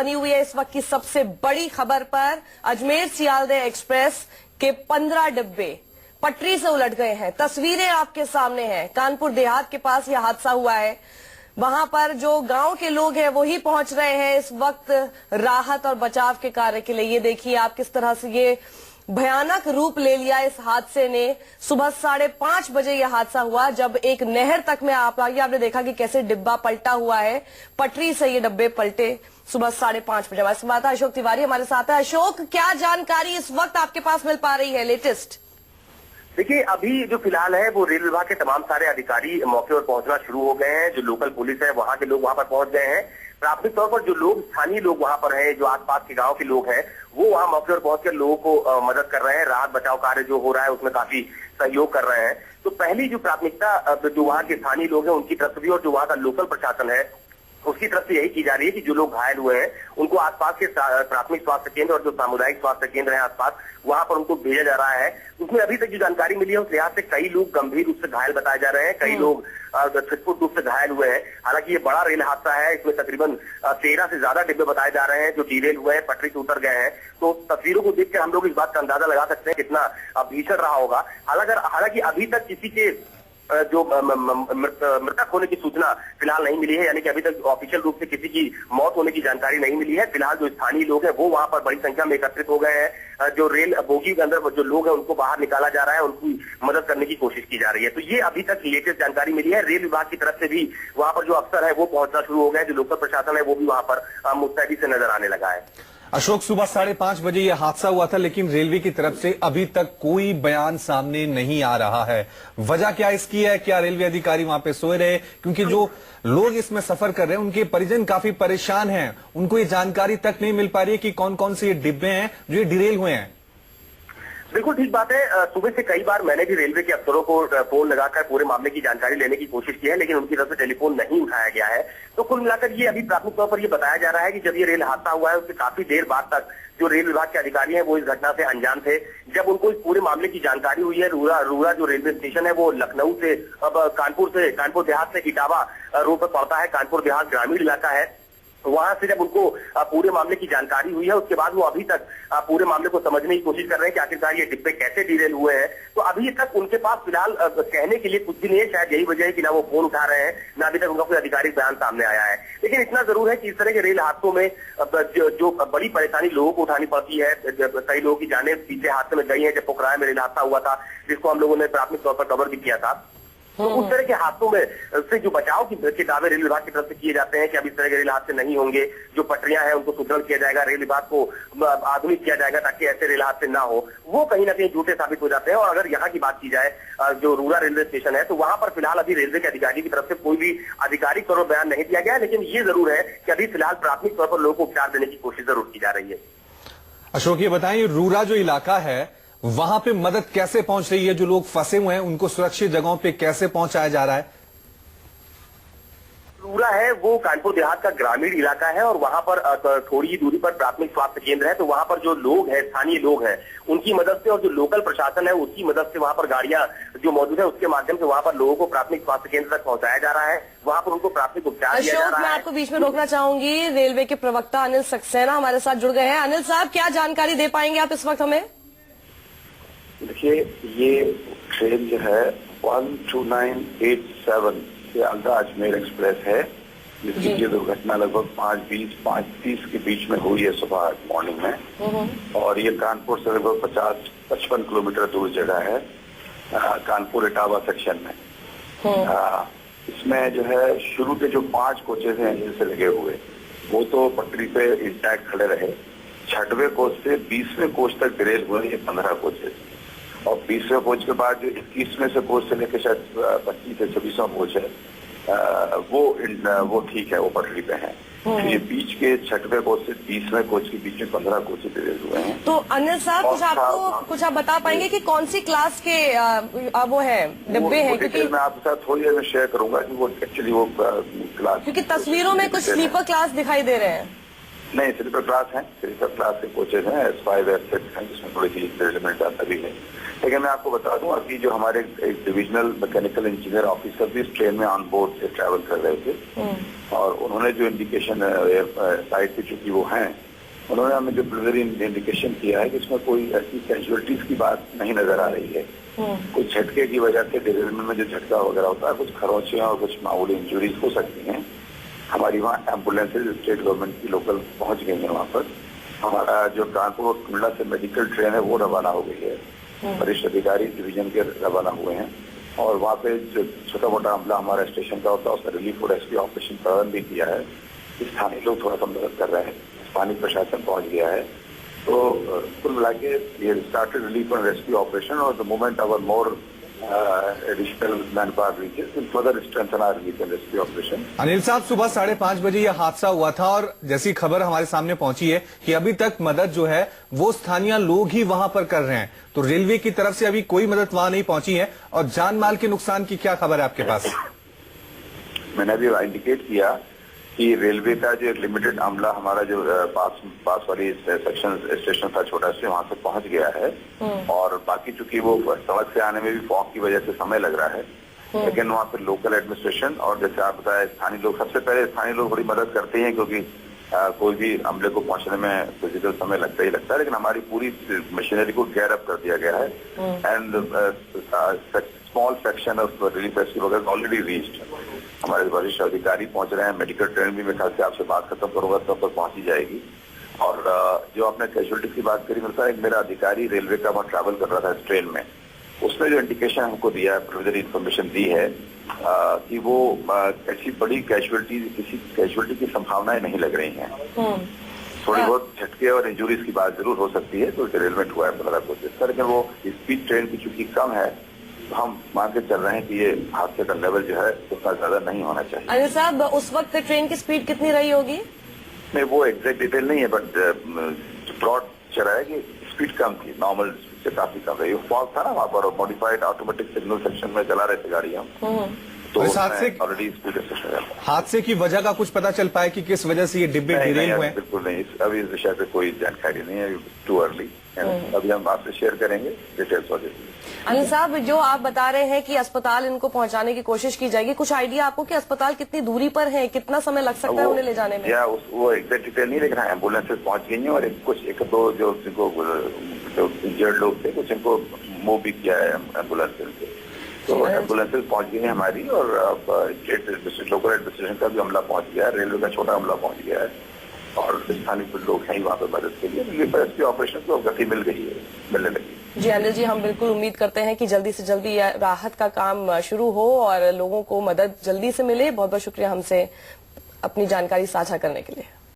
बनी हुई है इस वक्त की सबसे बड़ी खबर पर। अजमेर सियालदह एक्सप्रेस के 15 डिब्बे पटरी से उलट गए हैं। तस्वीरें आपके सामने हैं। कानपुर देहात के पास यह हादसा हुआ है। वहां पर जो गांव के लोग हैं वही पहुंच रहे हैं इस वक्त राहत और बचाव के कार्य के लिए। ये देखिए आप किस तरह से ये भयानक रूप ले लिया इस हादसे ने। सुबह 5:30 बजे यह हादसा हुआ जब एक नहर तक में आपने देखा कि कैसे डिब्बा पलटा हुआ है। पटरी से ये डब्बे पलटे सुबह 5:30 बजे। हमारे संवाददाता अशोक तिवारी हमारे साथ है। अशोक, क्या जानकारी इस वक्त आपके पास मिल पा रही है लेटेस्ट? देखिए, अभी जो फिलहाल है वो रेल विभाग के तमाम सारे अधिकारी मौके पर पहुंचना शुरू हो गए हैं। जो लोकल पुलिस है वहां के लोग वहां पर पहुंच गए हैं। प्राथमिक तौर पर जो लोग स्थानीय लोग वहां पर हैं, जो आसपास के गांव के लोग हैं, वो वहां मौके पर पहुंचकर लोगों को मदद कर रहे हैं। राहत बचाव कार्य जो हो रहा है उसमें काफी सहयोग कर रहे हैं। तो पहली जो प्राथमिकता जो वहां के स्थानीय लोग हैं उनकी तरफ से भी और जो वहां का लोकल प्रशासन है उसकी तरफ से यही की जा रही है कि जो लोग घायल हुए हैं उनको आसपास के प्राथमिक स्वास्थ्य केंद्र और जो सामुदायिक स्वास्थ्य केंद्र है आसपास वहां पर उनको भेजा जा रहा है। उसमें अभी तक जो जानकारी मिली है उस लिहाज से कई लोग गंभीर रूप से घायल बताए जा रहे हैं, कई लोग छिटपुट रूप से घायल हुए हैं। हालांकि ये बड़ा रेल हादसा है, इसमें तकरीबन 13 से ज्यादा डिब्बे बताए जा रहे हैं जो डीरेल हुए हैं, पटरी से उतर गए हैं। तो तस्वीरों को देखकर हम लोग इस बात का अंदाजा लगा सकते हैं कितना भीषण रहा होगा। हालांकि अभी तक किसी के जो मृतक होने की सूचना फिलहाल नहीं मिली है, यानी कि अभी तक ऑफिशियल रूप से किसी की मौत होने की जानकारी नहीं मिली है। फिलहाल जो स्थानीय लोग हैं वो वहां पर बड़ी संख्या में एकत्रित हो गए हैं। जो रेल बोगी के अंदर जो लोग हैं उनको बाहर निकाला जा रहा है, उनकी मदद करने की कोशिश की जा रही है। तो ये अभी तक लेटेस्ट जानकारी मिली है। रेल विभाग की तरफ से भी वहां पर जो अफसर है वो पहुंचना शुरू हो गए। जो लोकल प्रशासन है वो भी वहां पर मुस्तैदी से नजर आने लगा है। अशोक, सुबह 5:30 बजे यह हादसा हुआ था, लेकिन रेलवे की तरफ से अभी तक कोई बयान सामने नहीं आ रहा है। वजह क्या इसकी है? क्या रेलवे अधिकारी वहां पे सोए रहे? क्योंकि जो लोग इसमें सफर कर रहे हैं उनके परिजन काफी परेशान हैं। उनको ये जानकारी तक नहीं मिल पा रही है कि कौन कौन से ये डिब्बे हैं जो ये डिरेल हुए हैं। बिल्कुल ठीक बात है। सुबह से कई बार मैंने भी रेलवे के अफसरों को फोन लगाकर पूरे मामले की जानकारी लेने की कोशिश की है, लेकिन उनकी तरफ से टेलीफोन नहीं उठाया गया है। तो कुल मिलाकर ये अभी प्राथमिक तौर पर ये बताया जा रहा है कि जब ये रेल हादसा हुआ है उससे काफी देर बाद तक जो रेल विभाग के अधिकारी हैं वो इस घटना से अनजान थे। जब उनको इस पूरे मामले की जानकारी हुई है, रूरा जो रेलवे स्टेशन है वो लखनऊ से कानपुर देहात से इटावा रोड पर पड़ता है। कानपुर देहात ग्रामीण इलाका है। वहां से जब उनको पूरे मामले की जानकारी हुई है उसके बाद वो अभी तक पूरे मामले को समझने की कोशिश कर रहे हैं कि आखिरकार ये डिब्बे कैसे डीरेल हुए हैं। तो अभी तक उनके पास फिलहाल कहने के लिए कुछ भी नहीं है। शायद यही वजह है कि ना वो फोन उठा रहे हैं, ना अभी तक उनका कोई आधिकारिक बयान सामने आया है। लेकिन इतना जरूर है कि इस तरह के रेल हादसों में जो बड़ी परेशानी लोगों को उठानी पड़ती है, कई लोगों की जानें पीछे हादसे में गई है। जब पोखराय में रेल हादसा हुआ था जिसको हम लोगों ने प्राथमिक तौर पर कवर भी किया था, तो उस तरह के हादसों में से जो बचाव के दावे रेल विभाग की तरफ से किए जाते हैं कि अब इस तरह के रेल हादसे नहीं होंगे, जो पटरियां हैं उनको सुदृढ़ किया जाएगा, रेल विभाग को आधुनिक किया जाएगा ताकि ऐसे रेल हादसे ना हो, वो कहीं ना कहीं झूठे साबित हो जाते हैं। और अगर यहाँ की बात की जाए जो रूरा रेलवे स्टेशन है तो वहां पर फिलहाल अभी रेलवे के अधिकारी की तरफ से कोई भी आधिकारिक तौर पर बयान नहीं दिया गया है। लेकिन ये जरूर है कि अभी फिलहाल प्राथमिक तौर पर लोगों को उपचार देने की कोशिश जरूर की जा रही है। अशोक, ये बताएं, रूरा जो इलाका है वहां पे मदद कैसे पहुंच रही है? जो लोग फंसे हुए हैं उनको सुरक्षित जगहों पे कैसे पहुंचाया जा रहा है? रूरा है वो कानपुर देहात का ग्रामीण इलाका है और वहां पर थोड़ी ही दूरी पर प्राथमिक स्वास्थ्य केंद्र है। तो वहां पर जो लोग हैं, स्थानीय लोग हैं, उनकी मदद से और जो लोकल प्रशासन है उसकी मदद से वहां पर गाड़ियां जो मौजूद है उसके माध्यम से वहां पर लोगों को प्राथमिक स्वास्थ्य केंद्र तक पहुंचाया जा रहा है। वहां पर उनको प्राथमिक उपचार दिया जा रहा है। मैं आपको बीच में रोकना चाहूंगी। रेलवे के प्रवक्ता अनिल सक्सेना हमारे साथ जुड़ गए हैं। अनिल साहब, क्या जानकारी दे पाएंगे आप इस वक्त हमें? देखिए, ये ट्रेन जो है 12987 सियालदह अजमेर एक्सप्रेस है, जिसकी ये दुर्घटना लगभग 5:20-5:30 के बीच में हुई है सुबह मॉर्निंग में। और ये कानपुर से लगभग 50-55 किलोमीटर दूर जगह है, कानपुर इटावा सेक्शन में। इसमें जो है शुरू के जो 5 कोचेज हैं इंजन से लगे हुए वो तो पटरी पे इंटैक्ट खड़े रहे। 6वें कोच से 20वें कोच तक डिरेल हुए ये 15 कोचेज, और 20वें कोच के बाद जो 21वें से कोच से लेकर शायद 25 से 26वां कोच है वो ठीक है, वो पटरी पे है। ये बीच के 6वें कोच से 20वें कोच के बीच में 15 कोच डिरेल हुए हैं। तो अनिल साहब, कुछ आप बता पाएंगे कि कौन सी क्लास के वो है डिब्बे हैं? क्योंकि मैं आपके साथ थोड़ी देर में शेयर करूंगा कि वो एक्चुअली वो क्लास, क्योंकि तस्वीरों में कुछ स्लीपर क्लास दिखाई दे रहे हैं। नहीं, स्लीपर क्लास हैं, स्लीपर क्लास के कोचेज हैं, S5 S6 हैं, जिसमें थोड़ी सी एलिमेंट आता भी है। लेकिन मैं आपको बता दूं अभी जो हमारे एक डिविजनल मैकेनिकल इंजीनियर ऑफिसर भी इस ट्रेन में ऑन बोर्ड से ट्रैवल कर रहे थे और उन्होंने जो इंडिकेशन साइड पे चूंकि वो हैं, उन्होंने हमें जो प्रिलिमिनरी इंडिकेशन किया है कि इसमें कोई ऐसी कैजुअलिटीज की बात नहीं नजर आ रही है। कुछ झटके की वजह से डिलीवरी में जो झटका वगैरह होता है, कुछ खरोंचियां और कुछ मामूली इंजुरीज हो सकती हैं। हमारी वहाँ एम्बुलेंसेज स्टेट गवर्नमेंट की लोकल पहुंच गई है वहाँ पर। हमारा जो कानपुर और कुंडला से मेडिकल ट्रेन है वो रवाना हो गई है, वरिष्ठ अधिकारी डिवीजन के रवाना हुए हैं और वहाँ पे जो छोटा मोटा हमला हमारा स्टेशन का होता है उसका रिलीफ और रेस्क्यू ऑपरेशन प्रारंभ भी किया है। स्थानीय लोग थोड़ा सा मदद कर रहे हैं, स्थानीय प्रशासन पहुंच गया है। तो कुल मिला के ये started relief and rescue operation और the moment our more additional manpower reaches will further strengthen our relief and rescue operation. Anil साहब, सुबह 5:30 बजे यह हादसा हुआ था और जैसी खबर हमारे सामने पहुंची है कि अभी तक मदद जो है वो स्थानीय लोग ही वहां पर कर रहे हैं, तो रेलवे की तरफ से अभी कोई मदद वहां नहीं पहुंची है। और जान माल के नुकसान की क्या खबर है आपके पास? मैंने अभी इंडिकेट किया कि रेलवे का जो एक लिमिटेड अमला हमारा जो पास वाली सेक्शन स्टेशन था छोटा से, वहां से पहुंच गया है और बाकी चूंकि वो सड़क से आने में भी फॉग की वजह से समय लग रहा है, लेकिन वहाँ पे लोकल एडमिनिस्ट्रेशन और जैसे आप बताए स्थानीय लोग, सबसे पहले स्थानीय लोग बड़ी मदद करते हैं क्योंकि कोई भी अमले को पहुंचने में फिजिकल समय लगता ही लगता है, लेकिन हमारी पूरी मशीनरी को गेयर अप कर दिया गया है and small section of relief rescue वगैरह ऑलरेडी रीच्ड। हमारे वरिष्ठ अधिकारी पहुंच रहे हैं, मेडिकल ट्रेन भी मेरे ख्याल से आपसे बात खत्म करूंगा तब तक पहुंची जाएगी। और जो आपने कैजुअलिटीज की बात करी, मेरे एक मेरा अधिकारी रेलवे का वहाँ ट्रैवल कर रहा था इस ट्रेन में, उसने जो इंडिकेशन हमको दिया है, प्रिलिमिनरी इन्फॉर्मेशन दी है कि वो ऐसी बड़ी कैजुअलिटी, किसी कैजुअलिटी की संभावनाएं नहीं लग रही हैं। थोड़ी बहुत झटके और इंजुरीज की बात जरूर हो सकती है, तो डिरेलमेंट हुआ है 15 कोचेस का, लेकिन वो स्पीड ट्रेन की चूंकि कम है तो हम मान के चल रहे हैं कि ये हादसे का लेवल जो है उतना ज्यादा नहीं होना चाहिए। अनिल साहब, उस वक्त ट्रेन की स्पीड कितनी रही होगी? नहीं, वो एग्जैक्ट डिटेल नहीं है, बट ब्रॉड चला है कि स्पीड कम थी, नॉर्मल से काफी कम रही। फॉग था ना वहाँ पर, मॉडिफाइड ऑटोमेटिक सिग्नल सेक्शन में चला रहे थे गाड़ी हम, तो इस ऑलरेडी स्पीड हादसे की वजह का कुछ पता चल पाया कि किस वजह से ये डिब्बे डिरेल हुए? बिल्कुल नहीं, अभी इस विषय पे कोई जानकारी नहीं है, टू अर्ली। अभी हम आपसे शेयर करेंगे डिटेल्स वगैरह। अनिल साहब, जो आप बता रहे हैं कि अस्पताल इनको पहुंचाने की कोशिश की जाएगी, कुछ आइडिया आपको कि अस्पताल कितनी दूरी पर है, कितना समय लग सकता है उन्हें ले जाने में? या वो एग्जैक्ट डिटेल नहीं, लेकिन एम्बुलेंसेज पहुंच गई हैं और एक दो जो इंजर्ड लोग थे, कुछ इनको मूव भी किया है एम्बुलेंसेज से, तो एम्बुलेंसेज पहुंच गई है हमारी और स्टेट लोकल एडमिनिस्ट्रेशन का भी अमला पहुंच गया है, रेलवे का छोटा अमला पहुंच गया है और स्थानीय लोग हैं वहाँ पर मदद के लिए। रिलीफ रेस्क्यू ऑपरेशन को गति मिल गई है, मिलने लगी। जी अनिल जी, हम बिल्कुल उम्मीद करते हैं कि जल्दी से जल्दी राहत का काम शुरू हो और लोगों को मदद जल्दी से मिले। बहुत बहुत शुक्रिया हमसे अपनी जानकारी साझा करने के लिए।